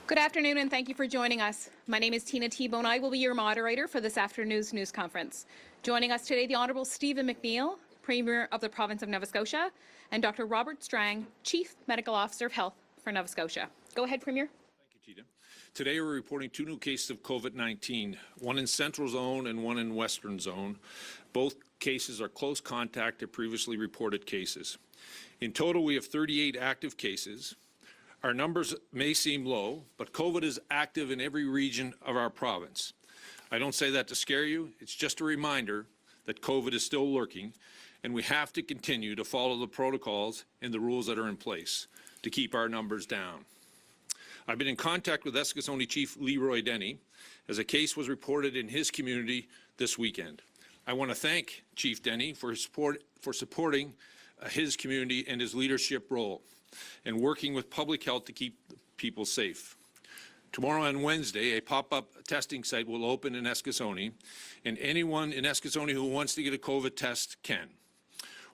Good afternoon and thank you for joining us. My name is Tina T-Bone. I will be your moderator for this afternoon's news conference. Joining us today, the Honourable Stephen McNeil, Premier of the Province of Nova Scotia, and Dr. Robert Strang, Chief Medical Officer of Health for Nova Scotia. Go ahead, Premier. Thank you, Tina. Today we're reporting 2 new cases of COVID-19, one in Central Zone and one in Western Zone. Both cases are close contact to previously reported cases. In total, we have 38 active cases. Our numbers may seem low, but COVID is active in every region of our province. I don't say that to scare you. It's just a reminder that COVID is still lurking, and we have to continue to follow the protocols and the rules that are in place to keep our numbers down. I've been in contact with Eskasoni Chief Leroy Denny as a case was reported in his community this weekend. I want to thank Chief Denny for supporting his community and his leadership role and working with public health to keep people safe. Tomorrow on Wednesday, a pop-up testing site will open in Eskasoni, and anyone in Eskasoni who wants to get a COVID test can.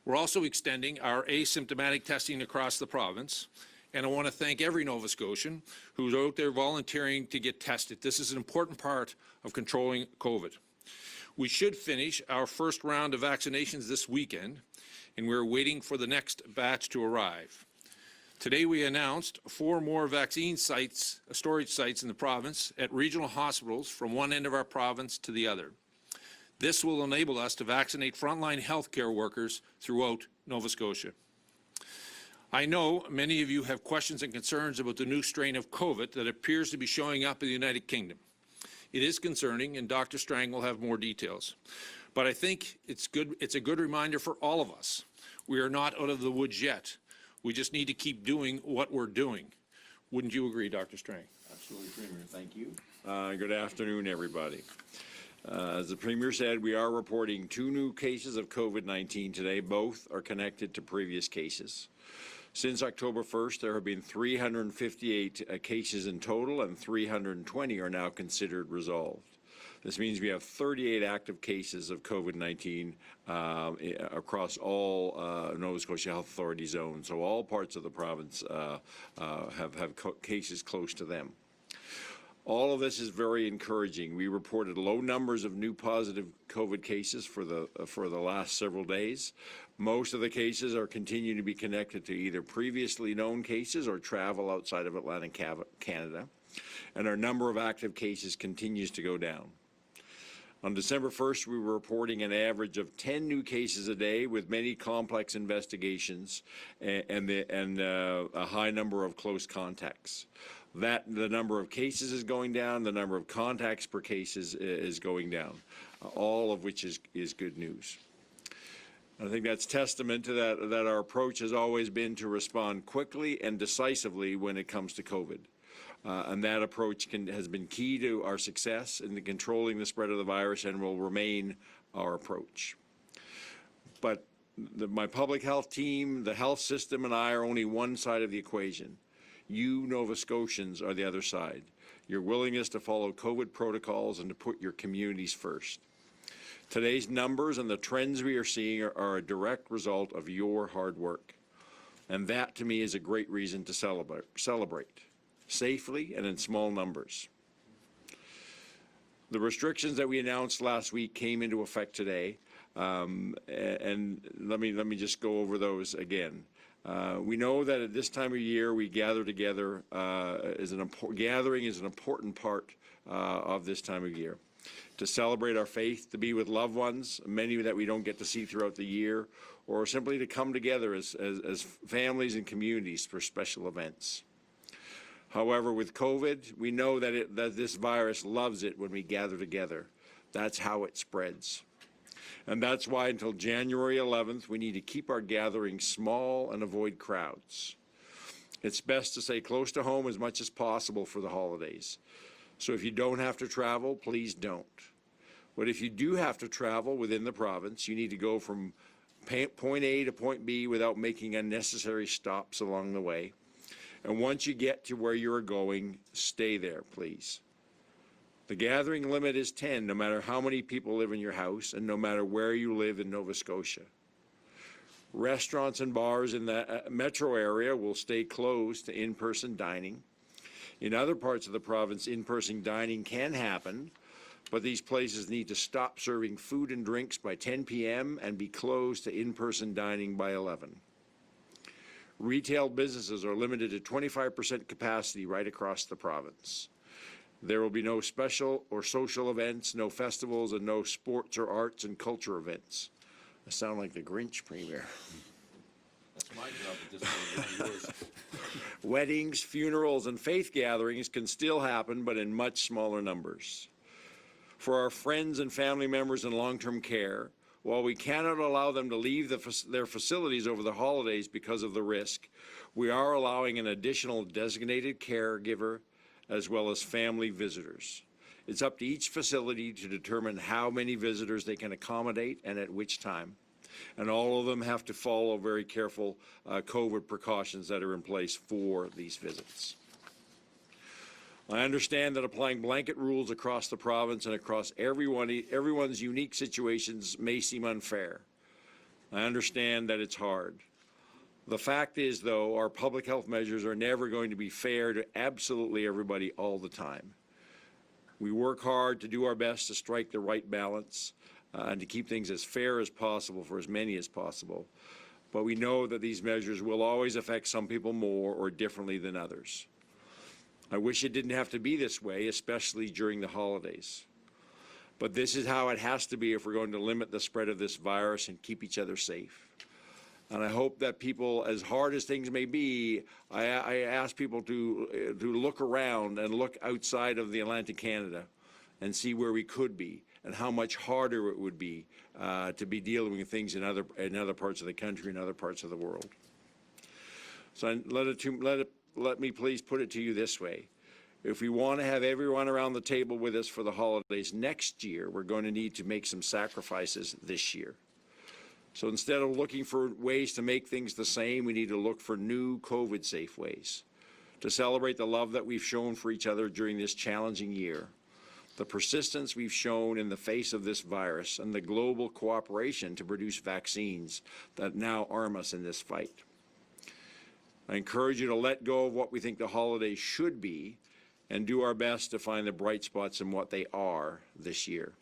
We're also extending our asymptomatic testing across the province, and I want to thank every Nova Scotian who's out there volunteering to get tested. This is an important part of controlling COVID. We should finish our first round of vaccinations this weekend, and we're waiting for the next batch to arrive. Today we announced 4 more vaccine sites, storage sites in the province at regional hospitals from one end of our province to the other. This will enable us to vaccinate frontline healthcare workers throughout Nova Scotia. I know many of you have questions and concerns about the new strain of COVID that appears to be showing up in the United Kingdom. It is concerning, and Dr. Strang will have more details. But I think it's a good reminder for all of us. We are not out of the woods yet. We just need to keep doing what we're doing. Wouldn't you agree, Dr. Strang? Absolutely, Premier. Thank you. Good afternoon, everybody. As the Premier said, we are reporting 2 new cases of COVID-19 today. Both are connected to previous cases. Since October 1st, there have been 358 cases in total, and 320 are now considered resolved. This means we have 38 active cases of COVID-19 across all Nova Scotia Health Authority zones. So all parts of the province have cases close to them. All of this is very encouraging. We reported low numbers of new positive COVID cases for the last several days. Most of the cases are continuing to be connected to either previously known cases or travel outside of Atlantic Canada. And our number of active cases continues to go down. On December 1st, we were reporting an average of 10 new cases a day with many complex investigations and a high number of close contacts. The number of cases is going down, the number of contacts per case is going down, all of which is good news. I think that's testament to that our approach has always been to respond quickly and decisively when it comes to COVID. And that approach has been key to our success in controlling the spread of the virus and will remain our approach. But my public health team, the health system, and I are only one side of the equation. You, Nova Scotians, are the other side. Your willingness to follow COVID protocols and to put your communities first. Today's numbers and the trends we are seeing are a direct result of your hard work. And that, to me, is a great reason to celebrate. Safely and in small numbers. The restrictions that we announced last week came into effect today, and let me just go over those again. We know that at this time of year we gather together. Gathering is an important part of this time of year. To celebrate our faith, to be with loved ones, many that we don't get to see throughout the year, or simply to come together as families and communities for special events. However, with COVID, we know that this virus loves it when we gather together. That's how it spreads. And that's why until January 11th, we need to keep our gatherings small and avoid crowds. It's best to stay close to home as much as possible for the holidays. So if you don't have to travel, please don't. But if you do have to travel within the province, you need to go from point A to point B without making unnecessary stops along the way. And once you get to where you're going, stay there, please. The gathering limit is 10, no matter how many people live in your house and no matter where you live in Nova Scotia. Restaurants and bars in the metro area will stay closed to in-person dining. In other parts of the province, in-person dining can happen, but these places need to stop serving food and drinks by 10 p.m. and be closed to in-person dining by 11. Retail businesses are limited to 25% capacity right across the province. There will be no special or social events, no festivals, and no sports or arts and culture events. I sound like the Grinch, Premier. That's my job at this point, not yours. Weddings, funerals, and faith gatherings can still happen, but in much smaller numbers. For our friends and family members in long-term care, while we cannot allow them to leave their facilities over the holidays because of the risk, we are allowing an additional designated caregiver as well as family visitors. It's up to each facility to determine how many visitors they can accommodate and at which time. And all of them have to follow very careful COVID precautions that are in place for these visits. I understand that applying blanket rules across the province and across everyone's unique situations may seem unfair. I understand that it's hard. The fact is, though, our public health measures are never going to be fair to absolutely everybody all the time. We work hard to do our best to strike the right balance and to keep things as fair as possible for as many as possible. But we know that these measures will always affect some people more or differently than others. I wish it didn't have to be this way, especially during the holidays. But this is how it has to be if we're going to limit the spread of this virus and keep each other safe. And I hope that people, as hard as things may be, I ask people to look around and look outside of the Atlantic Canada and see where we could be and how much harder it would be to be dealing with things in other parts of the country and other parts of the world. So let me please put it to you this way. If we want to have everyone around the table with us for the holidays next year, we're going to need to make some sacrifices this year. So instead of looking for ways to make things the same, we need to look for new COVID-safe ways to celebrate the love that we've shown for each other during this challenging year, the persistence we've shown in the face of this virus, and the global cooperation to produce vaccines that now arm us in this fight. I encourage you to let go of what we think the holidays should be and do our best to find the bright spots in what they are this year.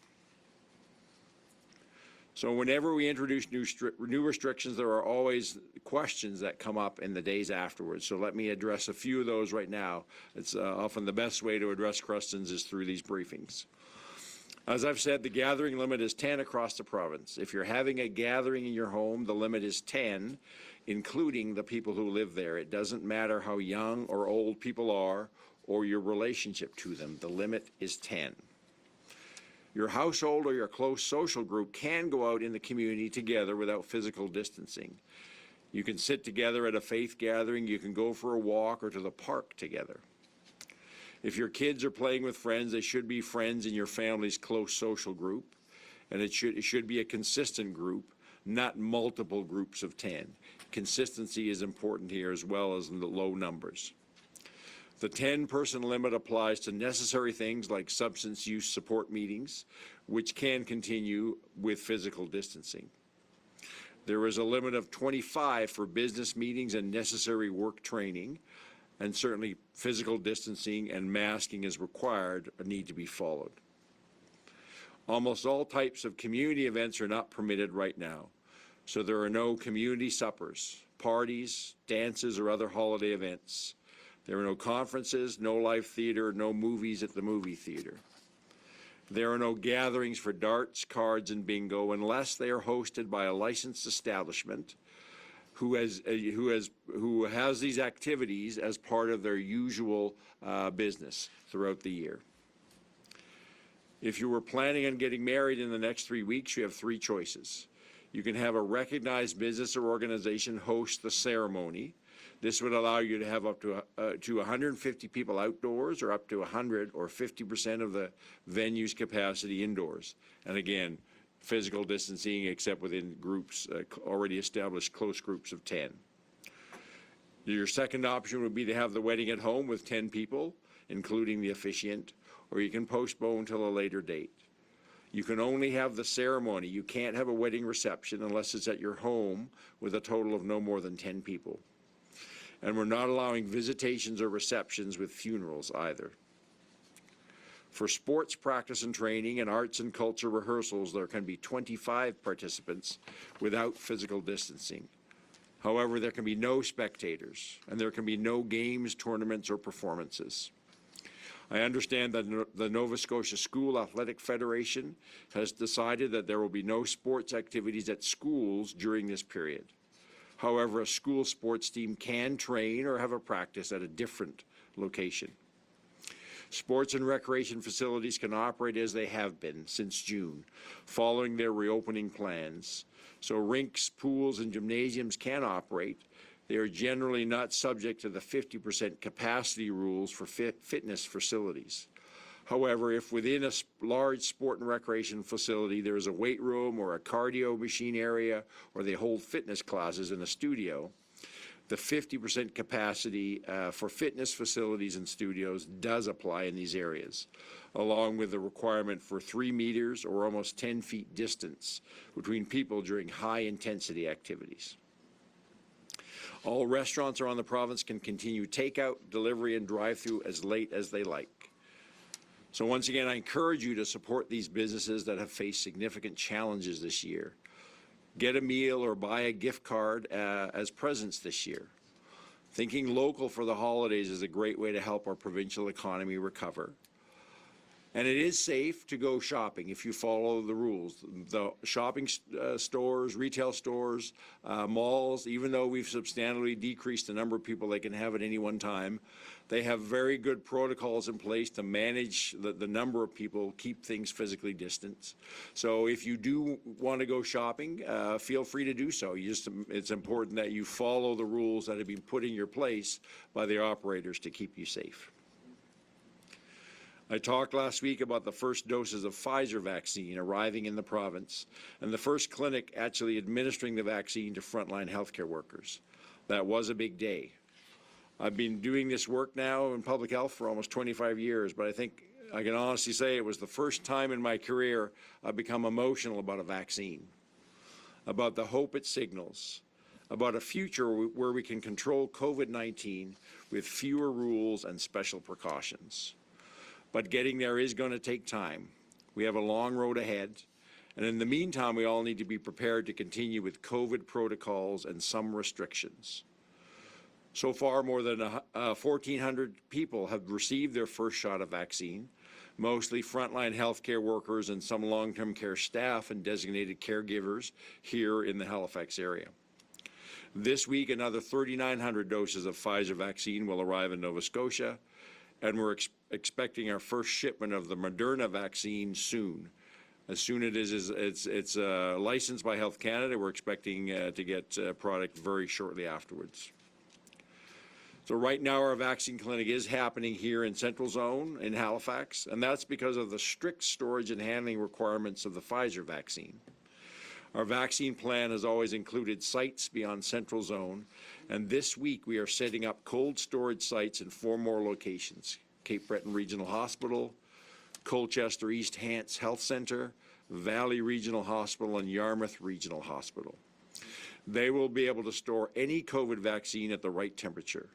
So whenever we introduce new restrictions, there are always questions that come up in the days afterwards. So let me address a few of those right now. It's often the best way to address questions is through these briefings. As I've said, the gathering limit is 10 across the province. If you're having a gathering in your home, the limit is 10, including the people who live there. It doesn't matter how young or old people are or your relationship to them. The limit is 10. Your household or your close social group can go out in the community together without physical distancing. You can sit together at a faith gathering, you can go for a walk or to the park together. If your kids are playing with friends, they should be friends in your family's close social group, and it should be a consistent group, not multiple groups of 10. Consistency is important here as well as in the low numbers. The 10-person limit applies to necessary things like substance use support meetings, which can continue with physical distancing. There is a limit of 25 for business meetings and necessary work training, and certainly physical distancing and masking as required need to be followed. Almost all types of community events are not permitted right now, so there are no community suppers, parties, dances, or other holiday events. There are no conferences, no live theater, no movies at the movie theater. There are no gatherings for darts, cards, and bingo unless they are hosted by a licensed establishment who has these activities as part of their usual business throughout the year. If you were planning on getting married in the next 3 weeks, you have 3 choices. You can have a recognized business or organization host the ceremony. This would allow you to have up to 150 people outdoors or up to 100 or 50% of the venue's capacity indoors. And again, physical distancing except within groups, already established close groups of 10. Your second option would be to have the wedding at home with 10 people, including the officiant, or you can postpone till a later date. You can only have the ceremony. You can't have a wedding reception unless it's at your home with a total of no more than 10 people. And we're not allowing visitations or receptions with funerals either. For sports practice and training and arts and culture rehearsals, there can be 25 participants without physical distancing. However, there can be no spectators, and there can be no games, tournaments, or performances. I understand that the Nova Scotia School Athletic Federation has decided that there will be no sports activities at schools during this period. However, a school sports team can train or have a practice at a different location. Sports and recreation facilities can operate as they have been since June, following their reopening plans. So rinks, pools, and gymnasiums can operate. They are generally not subject to the 50% capacity rules for fitness facilities. However, if within a large sport and recreation facility there is a weight room or a cardio machine area, or they hold fitness classes in a studio, the 50% capacity for fitness facilities and studios does apply in these areas, along with the requirement for 3 meters or almost 10 feet distance between people during high-intensity activities. All restaurants around the province can continue takeout, delivery, and drive-through as late as they like. So once again, I encourage you to support these businesses that have faced significant challenges this year. Get a meal or buy a gift card as presents this year. Thinking local for the holidays is a great way to help our provincial economy recover. And it is safe to go shopping if you follow the rules. The shopping stores, retail stores, malls, even though we've substantially decreased the number of people they can have at any one time, they have very good protocols in place to manage the number of people, keep things physically distant. So if you do want to go shopping, feel free to do so. It's important that you follow the rules that have been put in your place by the operators to keep you safe. I talked last week about the first doses of Pfizer vaccine arriving in the province and the first clinic actually administering the vaccine to frontline healthcare workers. That was a big day. I've been doing this work now in public health for almost 25 years, but I think I can honestly say it was the first time in my career I've become emotional about a vaccine, about the hope it signals, about a future where we can control COVID-19 with fewer rules and special precautions. But getting there is going to take time. We have a long road ahead. And in the meantime, we all need to be prepared to continue with COVID protocols and some restrictions. So far, more than 1,400 people have received their first shot of vaccine, mostly frontline healthcare workers and some long-term care staff and designated caregivers here in the Halifax area. This week, another 3,900 doses of Pfizer vaccine will arrive in Nova Scotia, and we're expecting our first shipment of the Moderna vaccine soon. As soon as it's licensed by Health Canada, we're expecting to get product very shortly afterwards. So right now our vaccine clinic is happening here in Central Zone in Halifax, and that's because of the strict storage and handling requirements of the Pfizer vaccine. Our vaccine plan has always included sites beyond Central Zone, and this week we are setting up cold storage sites in 4 more locations: Cape Breton Regional Hospital, Colchester East Hants Health Centre, Valley Regional Hospital, and Yarmouth Regional Hospital. They will be able to store any COVID vaccine at the right temperature.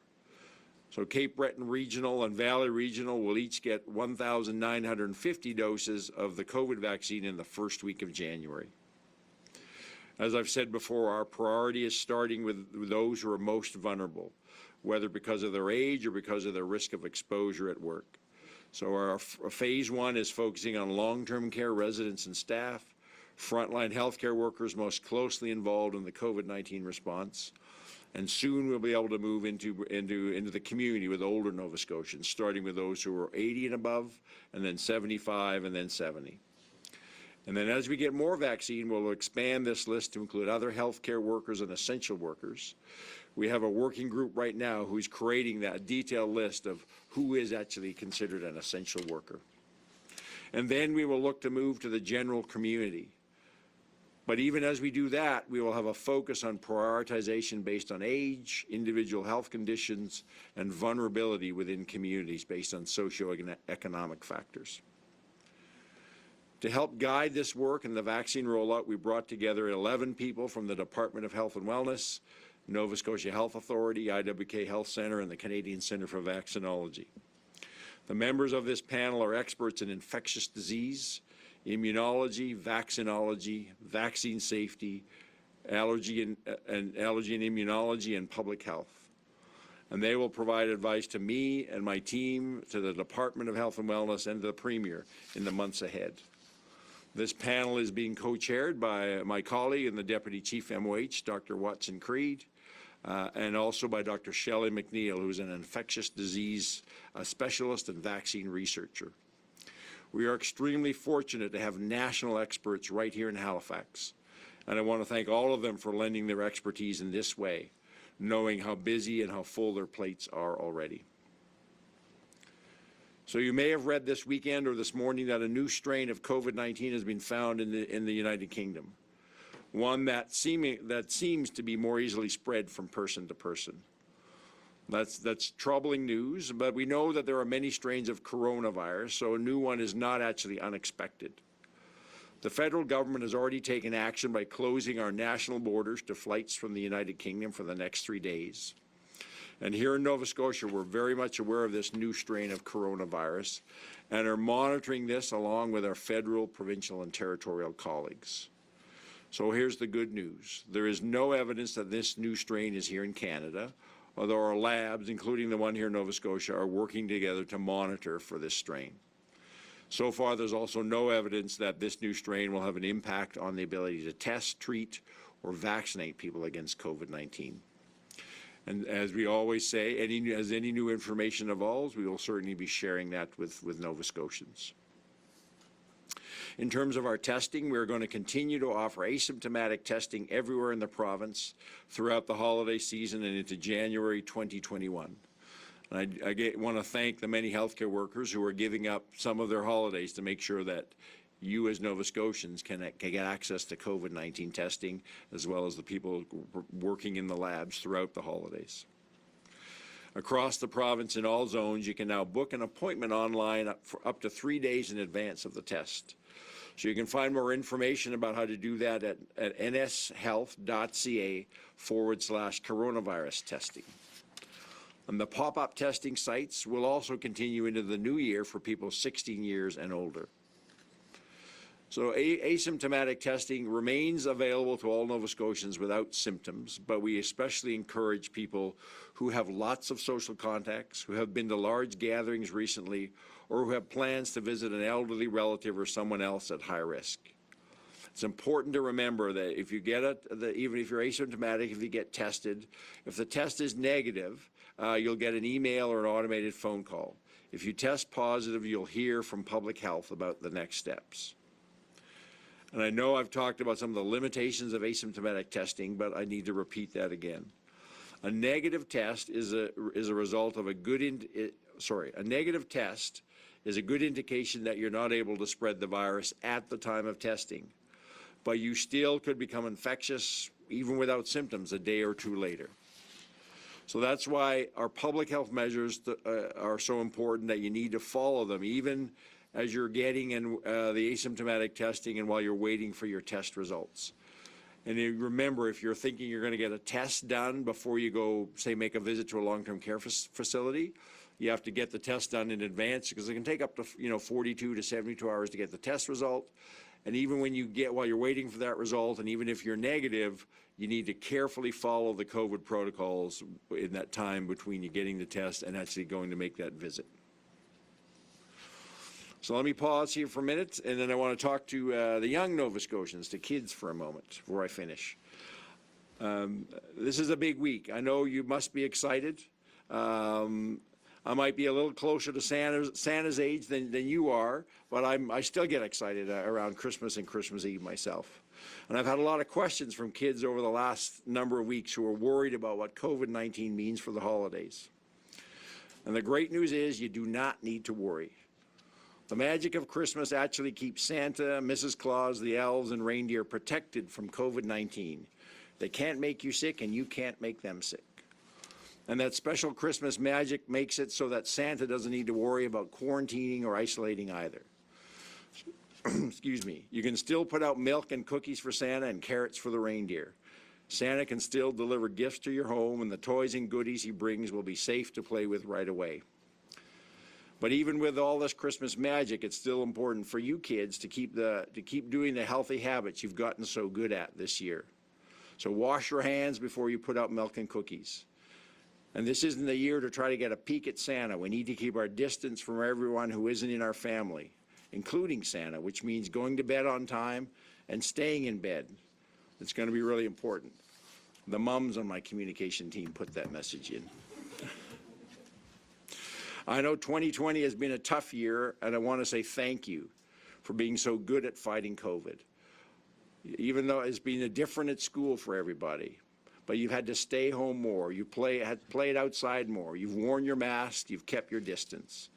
So Cape Breton Regional and Valley Regional will each get 1,950 doses of the COVID vaccine in the first week of January. As I've said before, our priority is starting with those who are most vulnerable, whether because of their age or because of their risk of exposure at work. So our phase 1 is focusing on long-term care residents and staff, frontline healthcare workers most closely involved in the COVID-19 response, and soon we'll be able to move into the community with older Nova Scotians, starting with those who are 80 and above, and then 75, and then 70. And then as we get more vaccine, we'll expand this list to include other healthcare workers and essential workers. We have a working group right now who's creating that detailed list of who is actually considered an essential worker. And then we will look to move to the general community. But even as we do that, we will have a focus on prioritization based on age, individual health conditions, and vulnerability within communities based on socioeconomic factors. To help guide this work and the vaccine rollout, we brought together 11 people from the Department of Health and Wellness, Nova Scotia Health Authority, IWK Health Centre, and the Canadian Centre for Vaccinology. The members of this panel are experts in infectious disease, immunology, vaccinology, vaccine safety, allergy and immunology, and public health. And they will provide advice to me and my team, to the Department of Health and Wellness, and to the Premier in the months ahead. This panel is being co-chaired by my colleague and the Deputy Chief MOH, Dr. Watson Creed, and also by Dr. Shelley McNeil, who's an infectious disease specialist and vaccine researcher. We are extremely fortunate to have national experts right here in Halifax, and I want to thank all of them for lending their expertise in this way, knowing how busy and how full their plates are already. So you may have read this weekend or this morning that a new strain of COVID-19 has been found in the United Kingdom, one that seems to be more easily spread from person to person. That's troubling news, but we know that there are many strains of coronavirus, so a new one is not actually unexpected. The federal government has already taken action by closing our national borders to flights from the United Kingdom for the next 3 days. And here in Nova Scotia, we're very much aware of this new strain of coronavirus and are monitoring this along with our federal, provincial, and territorial colleagues. So here's the good news. There is no evidence that this new strain is here in Canada, although our labs, including the one here in Nova Scotia, are working together to monitor for this strain. So far, there's also no evidence that this new strain will have an impact on the ability to test, treat, or vaccinate people against COVID-19. And as we always say, as any new information evolves, we will certainly be sharing that with Nova Scotians. In terms of our testing, we're going to continue to offer asymptomatic testing everywhere in the province throughout the holiday season and into January 2021. And I want to thank the many healthcare workers who are giving up some of their holidays to make sure that you as Nova Scotians can get access to COVID-19 testing, as well as the people working in the labs throughout the holidays. Across the province in all zones, you can now book an appointment online for up to 3 days in advance of the test. So you can find more information about how to do that at nshealth.ca/coronavirus testing. And the pop-up testing sites will also continue into the new year for people 16 years and older. So asymptomatic testing remains available to all Nova Scotians without symptoms, but we especially encourage people who have lots of social contacts, who have been to large gatherings recently, or who have plans to visit an elderly relative or someone else at high risk. It's important to remember that if you get it, even if you're asymptomatic, if you get tested, if the test is negative, you'll get an email or an automated phone call. If you test positive, you'll hear from public health about the next steps. And I know I've talked about some of the limitations of asymptomatic testing, but I need to repeat that again. A negative test is a result of a negative test is a good indication that you're not able to spread the virus at the time of testing, but you still could become infectious even without symptoms a day or two later. So that's why our public health measures are so important that you need to follow them, even as you're getting in the asymptomatic testing and while you're waiting for your test results. And remember, if you're thinking you're going to get a test done before you go, say, make a visit to a long-term care facility, you have to get the test done in advance because it can take up to 42 to 72 hours to get the test result. And even when while you're waiting for that result, and even if you're negative, you need to carefully follow the COVID protocols in that time between you getting the test and actually going to make that visit. So let me pause here for a minute, and then I want to talk to the young Nova Scotians, to kids for a moment before I finish. This is a big week. I know you must be excited. I might be a little closer to Santa's age than you are, but I still get excited around Christmas and Christmas Eve myself. And I've had a lot of questions from kids over the last number of weeks who are worried about what COVID-19 means for the holidays. And the great news is you do not need to worry. The magic of Christmas actually keeps Santa, Mrs. Claus, the elves, and reindeer protected from COVID-19. They can't make you sick, and you can't make them sick. And that special Christmas magic makes it so that Santa doesn't need to worry about quarantining or isolating either. Excuse me. You can still put out milk and cookies for Santa and carrots for the reindeer. Santa can still deliver gifts to your home, and the toys and goodies he brings will be safe to play with right away. But even with all this Christmas magic, it's still important for you kids to keep doing the healthy habits you've gotten so good at this year. So wash your hands before you put out milk and cookies. And this isn't the year to try to get a peek at Santa. We need to keep our distance from everyone who isn't in our family, including Santa, which means going to bed on time and staying in bed. It's going to be really important. The mums on my communication team put that message in. I know 2020 has been a tough year, and I want to say thank you for being so good at fighting COVID. Even though it's been different at school for everybody, but you've had to stay home more, you've played outside more, you've worn your mask, you've kept your distance,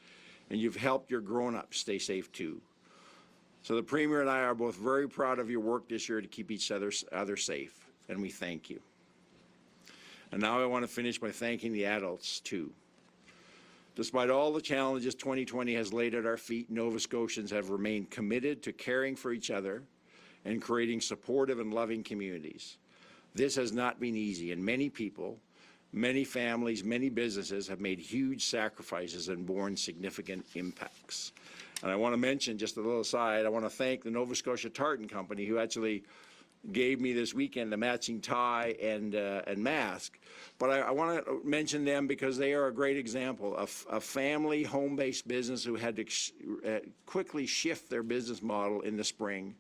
and you've helped your grown-ups stay safe too. So the Premier and I are both very proud of your work this year to keep each other safe, and we thank you. And now I want to finish by thanking the adults too. Despite all the challenges 2020 has laid at our feet, Nova Scotians have remained committed to caring for each other and creating supportive and loving communities. This has not been easy, and many people, many families, many businesses have made huge sacrifices and borne significant impacts. And I want to mention, just a little aside, I want to thank the Nova Scotia Tartan Company, who actually gave me this weekend a matching tie and mask. But I want to mention them because they are a great example of a family home-based business who had to quickly shift their business model in the spring.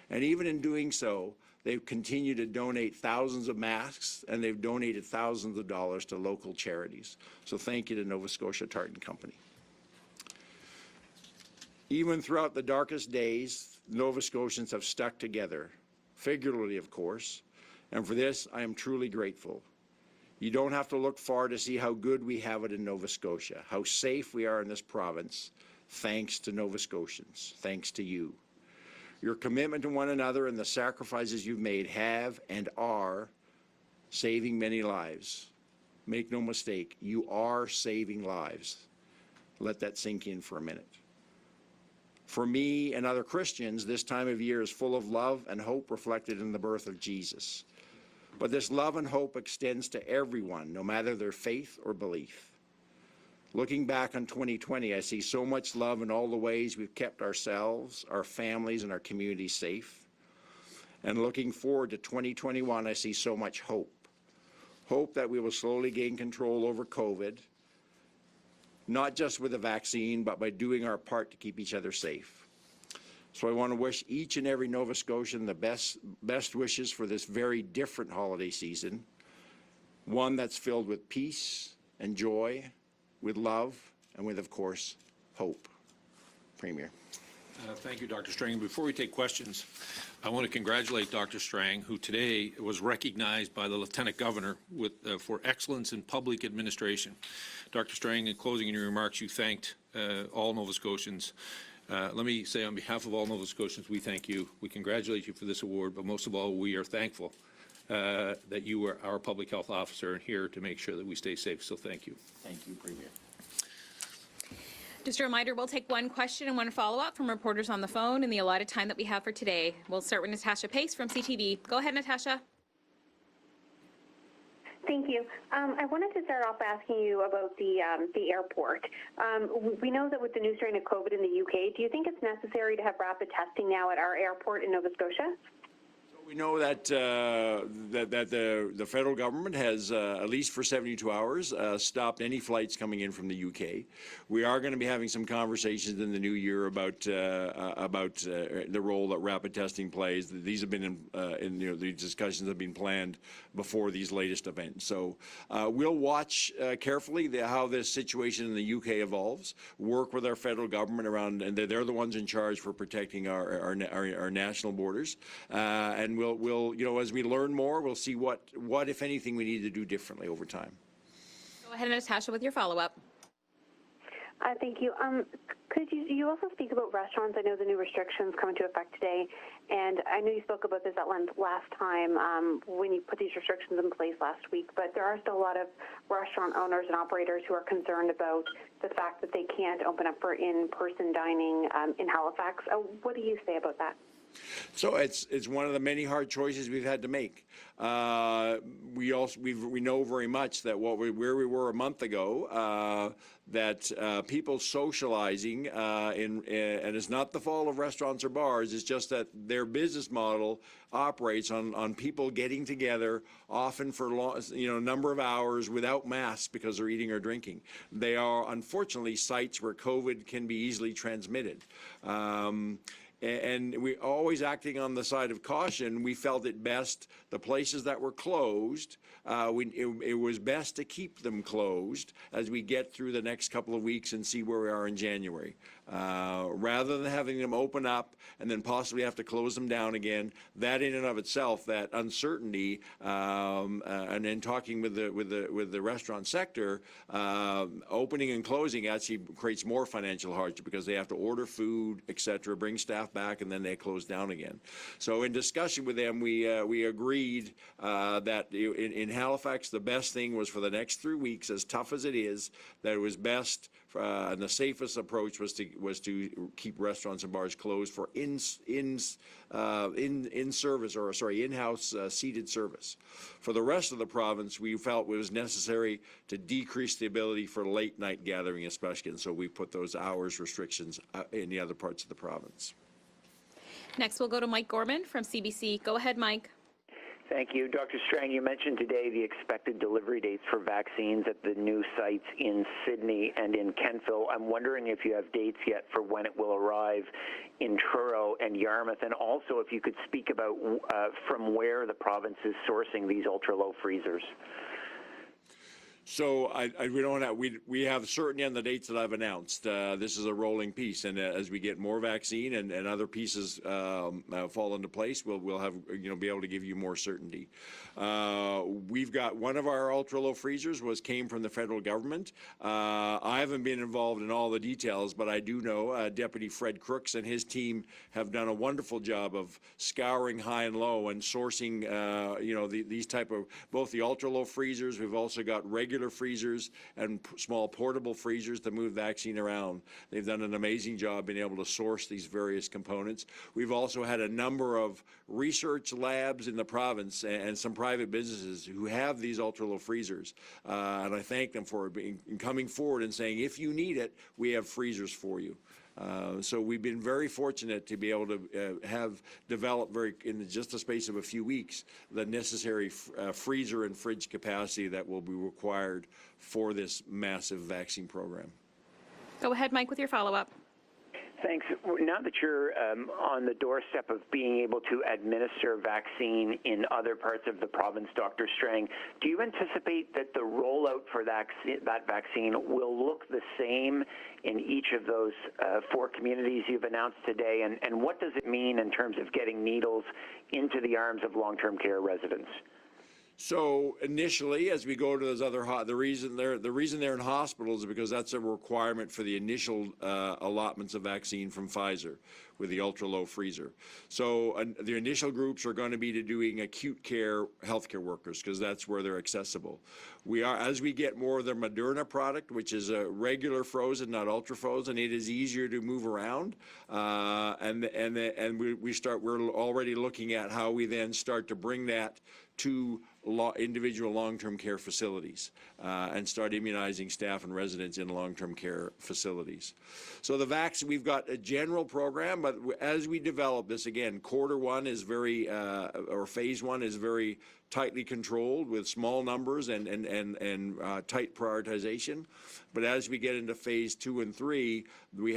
And even in doing so, they've continued to donate thousands of masks, and they've donated thousands of dollars to local charities. So thank you to Nova Scotia Tartan Company. Even throughout the darkest days, Nova Scotians have stuck together, figuratively, of course, and for this, I am truly grateful. You don't have to look far to see how good we have it in Nova Scotia, how safe we are in this province, thanks to Nova Scotians, thanks to you. Your commitment to one another and the sacrifices you've made have and are saving many lives. Make no mistake, you are saving lives. Let that sink in for a minute. For me and other Christians, this time of year is full of love and hope reflected in the birth of Jesus. But this love and hope extends to everyone, no matter their faith or belief. Looking back on 2020, I see so much love in all the ways we've kept ourselves, our families, and our communities safe. And looking forward to 2021, I see so much hope. Hope that we will slowly gain control over COVID, not just with a vaccine, but by doing our part to keep each other safe. So I want to wish each and every Nova Scotian the best wishes for this very different holiday season, one that's filled with peace and joy, with love, and with, of course, hope. Premier. Thank you, Dr. Strang. Before we take questions, I want to congratulate Dr. Strang, who today was recognized by the Lieutenant Governor for excellence in public administration. Dr. Strang, in closing in your remarks, you thanked all Nova Scotians. Let me say on behalf of all Nova Scotians, we thank you. We congratulate you for this award, but most of all, we are thankful that you are our public health officer and here to make sure that we stay safe. So thank you. Thank you, Premier. Just a reminder, we'll take one question and one follow-up from reporters on the phone in the allotted time that we have for today. We'll start with Natasha Pace from CTV. Go ahead, Natasha. Thank you. I wanted to start off asking you about the airport. We know that with the new strain of COVID in the UK, do you think it's necessary to have rapid testing now at our airport in Nova Scotia? We know that the federal government has, at least for 72 hours, stopped any flights coming in from the UK. We are going to be having some conversations in the new year about the role that rapid testing plays. These have been these discussions have been planned before these latest events. So we'll watch carefully how this situation in the UK evolves. Work with our federal government around, and they're the ones in charge for protecting our national borders. And we'll as we learn more, we'll see what if anything we need to do differently over time. Go ahead, Natasha, with your follow-up. Thank you. Could you also speak about restaurants? I know the new restrictions come into effect today, and I know you spoke about this at length last time when you put these restrictions in place last week, but there are still a lot of restaurant owners and operators who are concerned about the fact that they can't open up for in-person dining in Halifax. What do you say about that? So it's one of the many hard choices we've had to make. We know very much that where we were a month ago, that people socializing and it's not the fault of restaurants or bars. It's just that their business model operates on people getting together, often for a number of hours without masks because they're eating or drinking. They are unfortunately sites where COVID can be easily transmitted. And we always acting on the side of caution. We felt it best, the places that were closed, it was best to keep them closed as we get through the next couple of weeks and see where we are in January. Rather than having them open up and then possibly have to close them down again, that in and of itself, that uncertainty, and then talking with the restaurant sector, opening and closing actually creates more financial hardship because they have to order food, etc., bring staff back, and then they close down again. So in discussion with them, we agreed that in Halifax, the best thing was for the next 3 weeks, as tough as it is, that it was best and the safest approach was to keep restaurants and bars closed for in-house seated service. For the rest of the province, we felt it was necessary to decrease the ability for late night gathering, especially, and so we put those hours restrictions in the other parts of the province. Next, we'll go to Mike Gorman from CBC. Go ahead, Mike. Thank you. Dr. Strang, you mentioned today the expected delivery dates for vaccines at the new sites in Sydney and in Kentville. I'm wondering if you have dates yet for when it will arrive in Truro and Yarmouth, and also if you could speak about from where the province is sourcing these ultra-low freezers. So we have certainty on the dates that I've announced. This is a rolling piece, and as we get more vaccine and other pieces fall into place, we'll have be able to give you more certainty. We've got one of our ultra low freezers came from the federal government. I haven't been involved in all the details, but I do know Deputy Fred Crooks and his team have done a wonderful job of scouring high and low and sourcing these type of both the ultra low freezers. We've also got regular freezers and small portable freezers to move vaccine around. They've done an amazing job being able to source these various components. We've also had a number of research labs in the province and some private businesses who have these ultra-low freezers. And I thank them for coming forward and saying, if you need it, we have freezers for you. So we've been very fortunate to be able to have developed in just the space of a few weeks the necessary freezer and fridge capacity that will be required for this massive vaccine program. Go ahead, Mike, with your follow-up. Thanks. Now that you're on the doorstep of being able to administer vaccine in other parts of the province, Dr. Strang, do you anticipate that the rollout for that vaccine will look the same in each of those 4 communities you've announced today? And what does it mean in terms of getting needles into the arms of long-term care residents? So initially, as we go to those other, the reason they're in hospitals is because that's a requirement for the initial allotments of vaccine from Pfizer with the ultra-low freezer. So the initial groups are going to be doing acute care healthcare workers because that's where they're accessible. As we get more of the Moderna product, which is a regular frozen, not ultra frozen, it is easier to move around, we're already looking at how we then start to bring that to individual long-term care facilities and start immunizing staff and residents in long-term care facilities. So the vaccine, we've got a general program, but as we develop this, again, quarter one is or phase one is very tightly controlled with small numbers and tight prioritization. But as we get into phase 2 and 3, we'll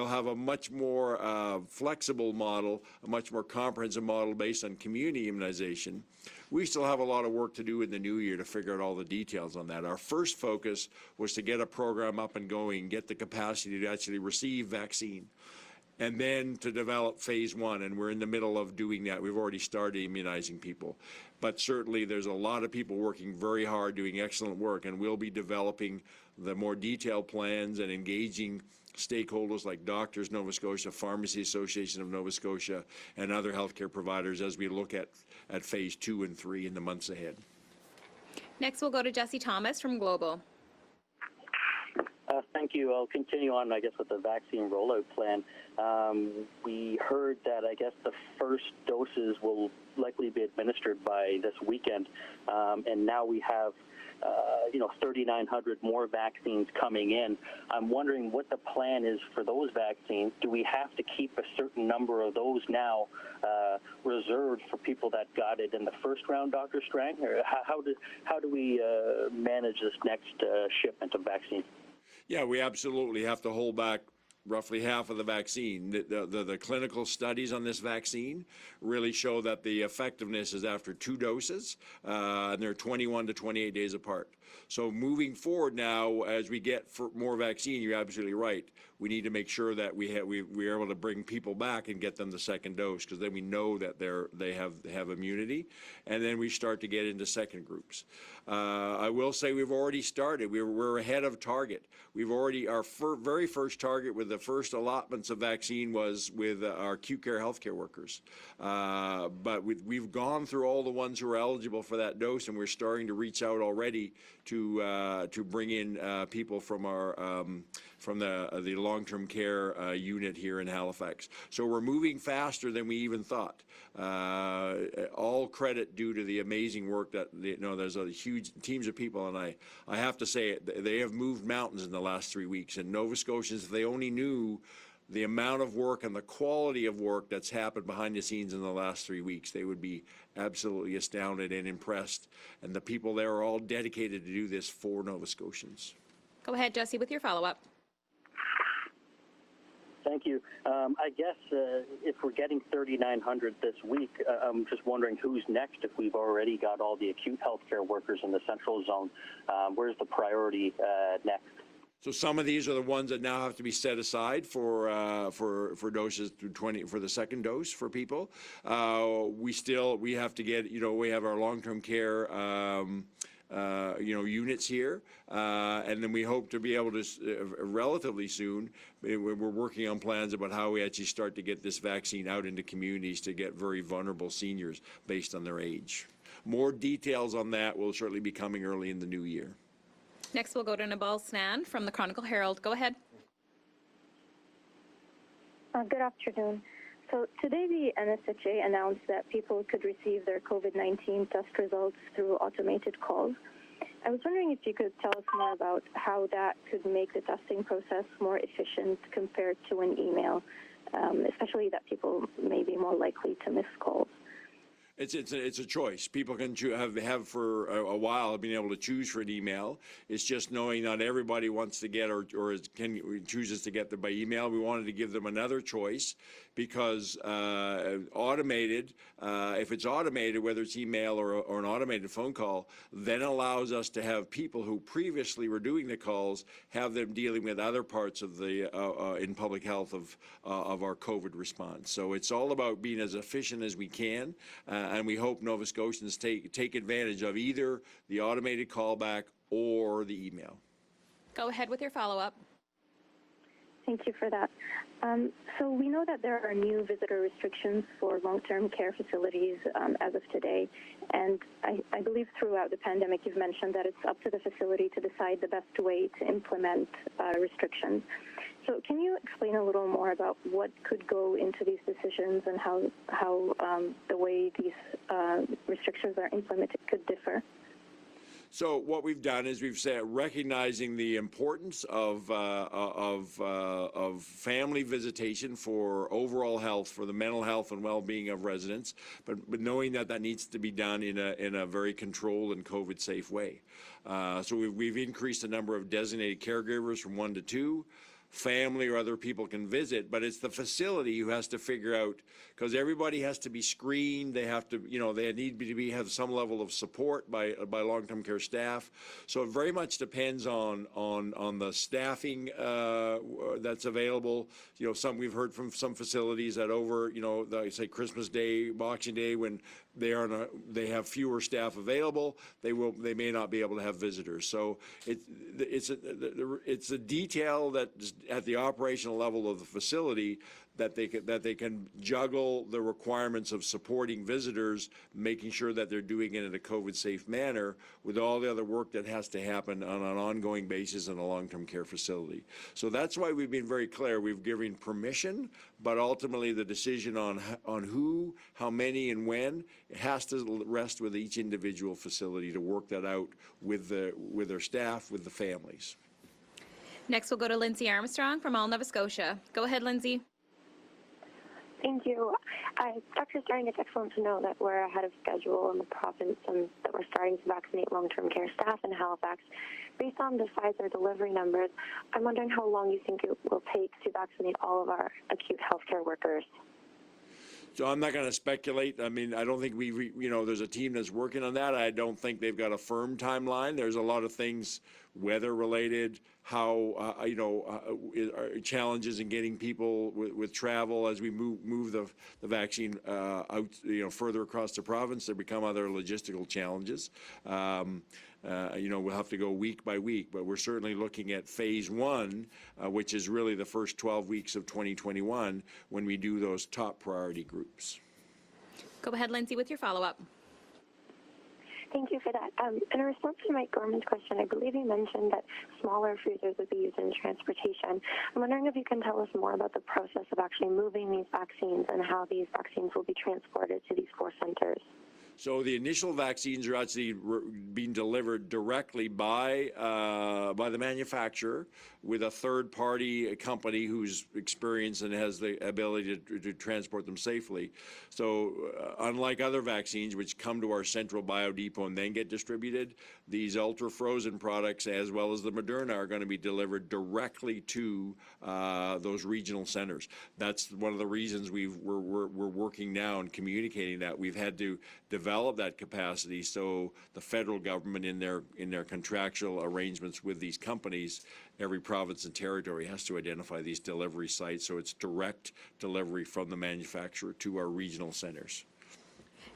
have a much more flexible model, a much more comprehensive model based on community immunization. We still have a lot of work to do in the new year to figure out all the details on that. Our first focus was to get a program up and going, get the capacity to actually receive vaccine, and then to develop phase 1, and we're in the middle of doing that. We've already started immunizing people. But certainly there's a lot of people working very hard, doing excellent work, and we'll be developing the more detailed plans and engaging stakeholders like Doctors Nova Scotia, Pharmacy Association of Nova Scotia, and other healthcare providers as we look at phase 2 and 3 in the months ahead. Next, we'll go to Jesse Thomas from Global. Thank you. I'll continue on, I guess, with the vaccine rollout plan. We heard that, I guess, the first doses will likely be administered by this weekend, and now we have 3,900 more vaccines coming in. I'm wondering what the plan is for those vaccines. Do we have to keep a certain number of those now reserved for people that got it in the first round, Dr. Strang? Or how do we manage this next shipment of vaccines? Yeah, we absolutely have to hold back roughly half of the vaccine. The clinical studies on this vaccine really show that the effectiveness is after 2 doses, and they're 21 to 28 days apart. So moving forward now, as we get more vaccine, you're absolutely right. We need to make sure that we're able to bring people back and get them the second dose, because then we know that they have immunity, and then we start to get into second groups. I will say we've already started. We're ahead of target. We've already, our very first target with the first allotments of vaccine was with our acute care healthcare workers. But we've gone through all the ones who are eligible for that dose, and we're starting to reach out already to bring in people from our from the long-term care unit here in Halifax. So we're moving faster than we even thought. All credit due to the amazing work that there's a huge teams of people, and I have to say they have moved mountains in the last 3 weeks. And Nova Scotians, if they only knew the amount of work and the quality of work that's happened behind the scenes in the last 3 weeks, they would be absolutely astounded and impressed. And the people there are all dedicated to do this for Nova Scotians. Go ahead, Jesse, with your follow-up. Thank you. I guess if we're getting 3,900 this week, I'm just wondering who's next if we've already got all the acute healthcare workers in the central zone. Where's the priority next? So some of these are the ones that now have to be set aside for doses through 20 for the second dose for people. We have to get, we have our long-term care units here, and then we hope to be able to relatively soon. We're working on plans about how we actually start to get this vaccine out into communities to get very vulnerable seniors based on their age. More details on that will certainly be coming early in the new year. Next, we'll go to Nabal Snan from the Chronicle Herald. Go ahead. Good afternoon. So today the NSHA announced that people could receive their COVID-19 test results through automated calls. I was wondering if you could tell us more about how that could make the testing process more efficient compared to an email, especially that people may be more likely to miss calls. It's a choice. People can have for a while been able to choose for an email. It's just knowing not everybody wants to get or chooses to get them by email. We wanted to give them another choice because automated, if it's automated, whether it's email or an automated phone call, then allows us to have people who previously were doing the calls have them dealing with other parts of the in public health of our COVID response. So it's all about being as efficient as we can. And we hope Nova Scotians take advantage of either the automated callback or the email. Go ahead with your follow-up. Thank you for that. So we know that there are new visitor restrictions for long-term care facilities as of today, and I believe throughout the pandemic you've mentioned that it's up to the facility to decide the best way to implement restrictions. So can you explain a little more about what could go into these decisions and how the way these restrictions are implemented could differ? So what we've done is we've said recognizing the importance of family visitation for overall health, for the mental health and well-being of residents, but knowing that that needs to be done in a very controlled and COVID-safe way. So we've increased the number of designated caregivers from 1 to 2. Family or other people can visit, but it's the facility who has to figure out, because everybody has to be screened. They have to, they need to have some level of support by long-term care staff. So it very much depends on the staffing that's available. We've heard from some facilities that over, say Christmas Day, Boxing Day, when they have fewer staff available, they may not be able to have visitors. So it's a detail that's at the operational level of the facility, that they can juggle the requirements of supporting visitors, making sure that they're doing it in a COVID-safe manner, with all the other work that has to happen on an ongoing basis in a long-term care facility. So that's why we've been very clear. We've given permission, but ultimately the decision on who, how many, and when, it has to rest with each individual facility to work that out with their staff, with the families. Next, we'll go to Lindsay Armstrong from All Nova Scotia. Go ahead, Lindsay. Thank you. Dr. Strang, it's excellent to know that we're ahead of schedule in the province and that we're starting to vaccinate long-term care staff in Halifax. Based on the Pfizer delivery numbers, I'm wondering how long you think it will take to vaccinate all of our acute healthcare workers. So I'm not going to speculate. I mean, I don't think there's a team that's working on that. I don't think they've got a firm timeline. There's a lot of things, weather related, how, challenges in getting people with travel as we move the vaccine out, further across the province. There become other logistical challenges. We'll have to go week by week, but we're certainly looking at phase 1, which is really the first 12 weeks of 2021 when we do those top priority groups. Go ahead, Lindsay, with your follow-up. Thank you for that. In response to Mike Gorman's question, I believe you mentioned that smaller freezers would be used in transportation. I'm wondering if you can tell us more about the process of actually moving these vaccines and how these vaccines will be transported to these 4 centers. So the initial vaccines are actually being delivered directly by the manufacturer, with a third-party company who's experienced and has the ability to transport them safely. So unlike other vaccines, which come to our central biodepot and then get distributed, these ultra-frozen products, as well as the Moderna, are going to be delivered directly to those regional centers. That's one of the reasons we're working now and communicating that. We've had to develop that capacity so the federal government, in their contractual arrangements with these companies, every province and territory has to identify these delivery sites, so it's direct delivery from the manufacturer to our regional centers.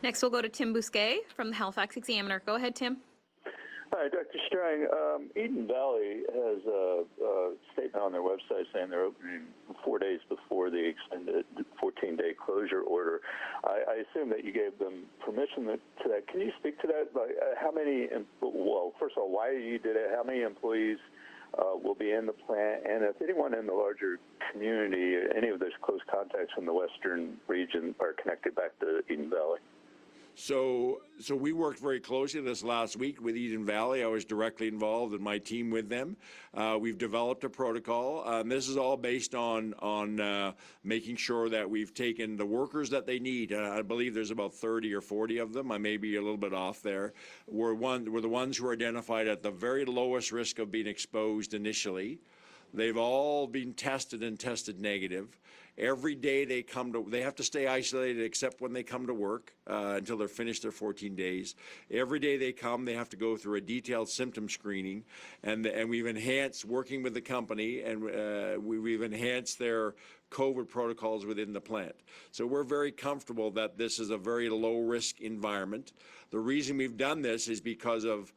Next, we'll go to Tim Bousquet from the Halifax Examiner. Go ahead, Tim. Hi, Dr. Strang. Eden Valley has a statement on their website saying they're opening 4 days before the extended 14-day closure order. I assume that you gave them permission to that. Can you speak to that? How many, well, first of all, why you did it, how many employees will be in the plant, and if anyone in the larger community, any of those close contacts from the western region are connected back to Eden Valley? So we worked very closely this last week with Eden Valley. I was directly involved in my team with them. We've developed a protocol. This is all based on making sure that we've taken the workers that they need. I believe there's about 30 or 40 of them. I may be a little bit off there. We're the ones who are identified at the very lowest risk of being exposed initially. They've all been tested and tested negative. Every day they have to stay isolated except when they come to work until they're finished their 14 days. Every day they come, they have to go through a detailed symptom screening, and we've enhanced, working with the company, and we've enhanced their COVID protocols within the plant. So we're very comfortable that this is a very low-risk environment. The reason we've done this is because of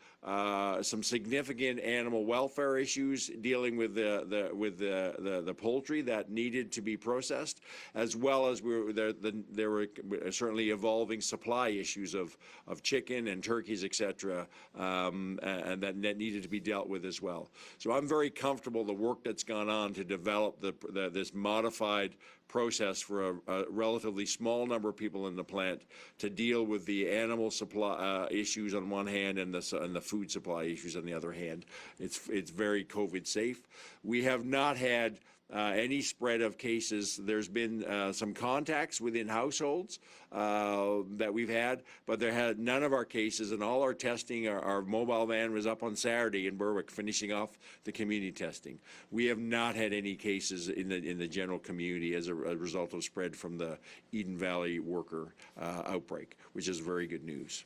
some significant animal welfare issues dealing with the poultry that needed to be processed, as well as there were certainly evolving supply issues of chicken and turkeys, etc., and that needed to be dealt with as well. So I'm very comfortable the work that's gone on to develop this modified process for a relatively small number of people in the plant to deal with the animal supply issues on one hand and the food supply issues on the other hand. It's very COVID safe. We have not had any spread of cases. There's been some contacts within households that we've had, but none of our cases, and all our testing, our mobile van was up on Saturday in Berwick finishing off the community testing. We have not had any cases in the general community as a result of spread from the Eden Valley worker outbreak, which is very good news.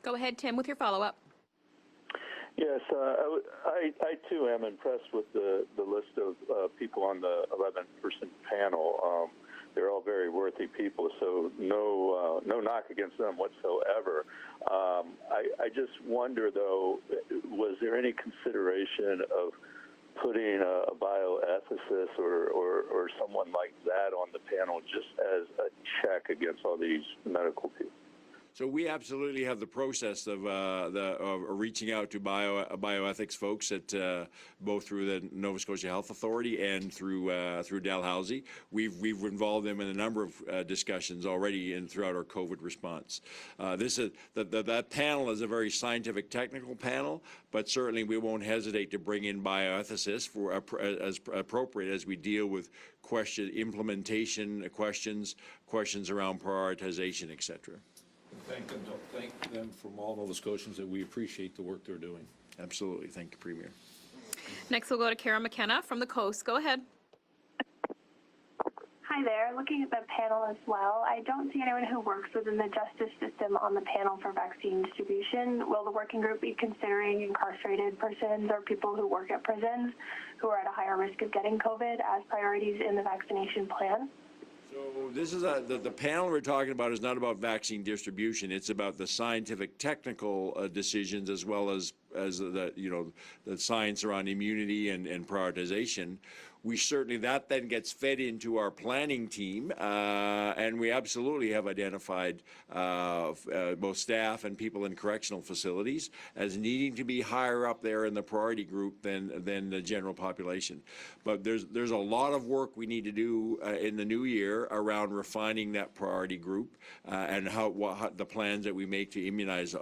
Go ahead, Tim, with your follow-up. Yes, I too am impressed with the list of people on the 11-person panel. They're all very worthy people, so no knock against them whatsoever. I just wonder, though, was there any consideration of putting a bioethics ethicist or someone like that on the panel just as a check against all these medical people? So we absolutely have the process of reaching out to bioethics folks at both through the Nova Scotia Health Authority and through Dalhousie. We've involved them in a number of discussions already throughout our COVID response. That panel is a very scientific, technical panel, but certainly we won't hesitate to bring in bioethicists as appropriate as we deal with implementation questions around prioritization, etc. Thank them from all Nova Scotians that we appreciate the work they're doing. Absolutely. Thank you, Premier. Next, we'll go to Kara McKenna from the Coast. Go ahead. Hi there. Looking at the panel as well, I don't see anyone who works within the justice system on the panel for vaccine distribution. Will the working group be considering incarcerated persons or people who work at prisons who are at a higher risk of getting COVID as priorities in the vaccination plan? So this is the panel we're talking about is not about vaccine distribution. It's about the scientific, technical decisions as well as the science around immunity and prioritization. We certainly, that then gets fed into our planning team, and we absolutely have identified both staff and people in correctional facilities as needing to be higher up there in the priority group than the general population. But there's a lot of work we need to do in the new year around refining that priority group and how the plans that we make to immunize,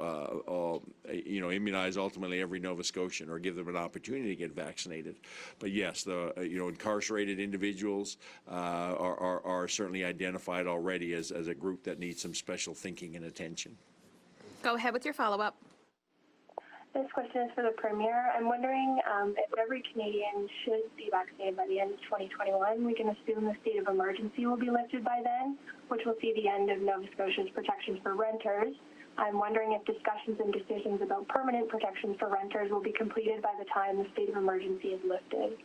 immunize ultimately every Nova Scotian or give them an opportunity to get vaccinated. But yes, incarcerated individuals are certainly identified already as a group that needs some special thinking and attention. Go ahead with your follow-up. This question is for the Premier. I'm wondering if every Canadian should be vaccinated by the end of 2021. We can assume the state of emergency will be lifted by then, which will see the end of Nova Scotia's protections for renters. I'm wondering if discussions and decisions about permanent protections for renters will be completed by the time the state of emergency is lifted.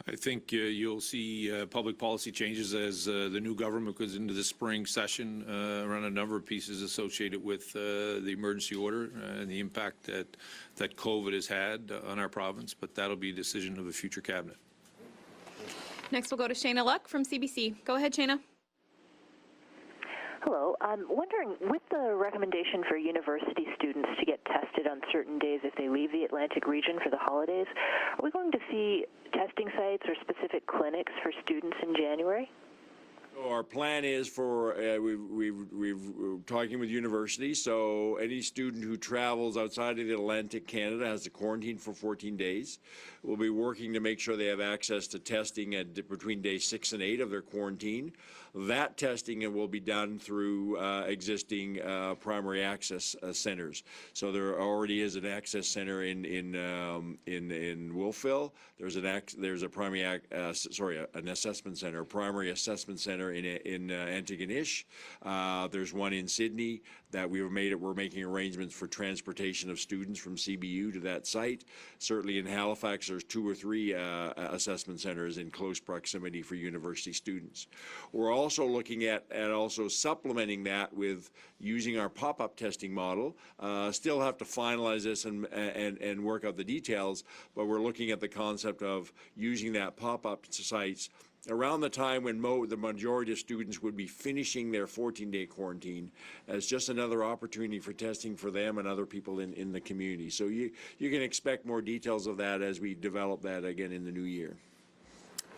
I think you'll see public policy changes as the new government goes into the spring session around a number of pieces associated with the emergency order and the impact that COVID has had on our province, but that'll be a decision of a future cabinet. Next, we'll go to Shayna Luck from CBC. Go ahead, Shayna. Hello. I'm wondering, with the recommendation for university students to get tested on certain days if they leave the Atlantic region for the holidays, are we going to see testing sites or specific clinics for students in January? So our plan is for, we're talking with universities, so any student who travels outside of the Atlantic Canada has to quarantine for 14 days. We'll be working to make sure they have access to testing between day 6 and 8 of their quarantine. That testing will be done through existing primary access centers. So there already is an access center in Wolfville. There's a an assessment center, a primary assessment center in Antigonish. There's one in Sydney that we're making arrangements for transportation of students from CBU to that site. Certainly in Halifax, there's 2 or 3 assessment centers in close proximity for university students. We're also looking at also supplementing that with using our pop-up testing model. Still have to finalize this and work out the details, but we're looking at the concept of using that pop-up sites around the time when the majority of students would be finishing their 14-day quarantine as just another opportunity for testing for them and other people in the community. So you can expect more details of that as we develop that again in the new year.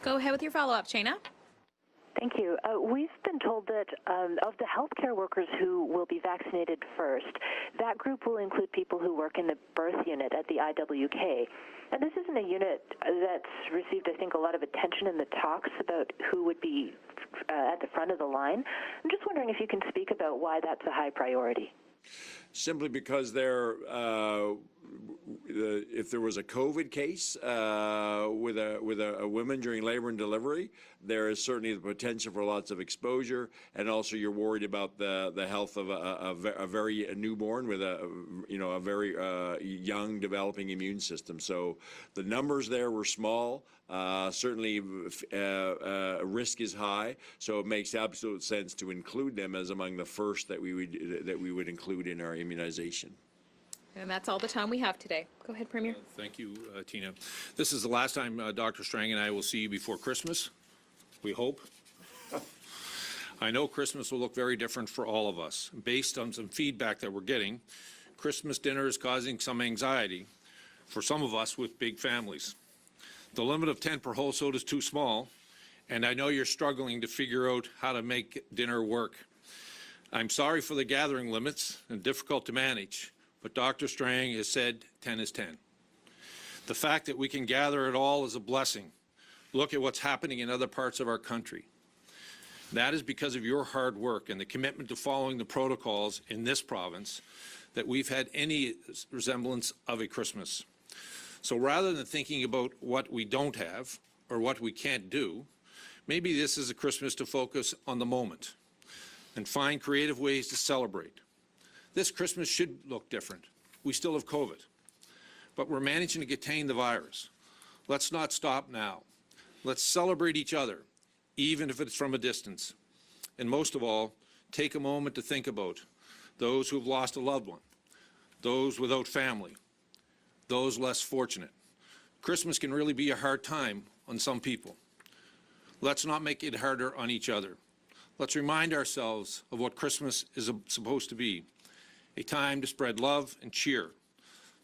Go ahead with your follow-up, Shayna. Thank you. We've been told that of the healthcare workers who will be vaccinated first, that group will include people who work in the birth unit at the IWK. And this isn't a unit that's received, I think, a lot of attention in the talks about who would be at the front of the line. I'm just wondering if you can speak about why that's a high priority. Simply because if there was a COVID case with a woman during labor and delivery, there is certainly the potential for lots of exposure, and also you're worried about the health of a very newborn with a very young developing immune system. So the numbers there were small. Certainly risk is high, so it makes absolute sense to include them as among the first that we would include in our immunization. And that's all the time we have today. Go ahead, Premier. Thank you, Tina. This is the last time Dr. Strang and I will see you before Christmas, we hope. I know Christmas will look very different for all of us. Based on some feedback that we're getting, Christmas dinner is causing some anxiety for some of us with big families. The limit of 10 per household is too small, and I know you're struggling to figure out how to make dinner work. I'm sorry for the gathering limits and difficult to manage, but Dr. Strang has said 10 is 10. The fact that we can gather at all is a blessing. Look at what's happening in other parts of our country. That is because of your hard work and the commitment to following the protocols in this province that we've had any resemblance of a Christmas. So rather than thinking about what we don't have or what we can't do, maybe this is a Christmas to focus on the moment and find creative ways to celebrate. This Christmas should look different. We still have COVID, but we're managing to contain the virus. Let's not stop now. Let's celebrate each other, even if it's from a distance. And most of all, take a moment to think about those who have lost a loved one, those without family, those less fortunate. Christmas can really be a hard time on some people. Let's not make it harder on each other. Let's remind ourselves of what Christmas is supposed to be, a time to spread love and cheer.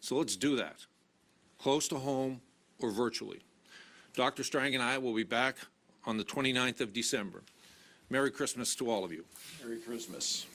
So let's do that, close to home or virtually. Dr. Strang and I will be back on the 29th of December. Merry Christmas to all of you. Merry Christmas.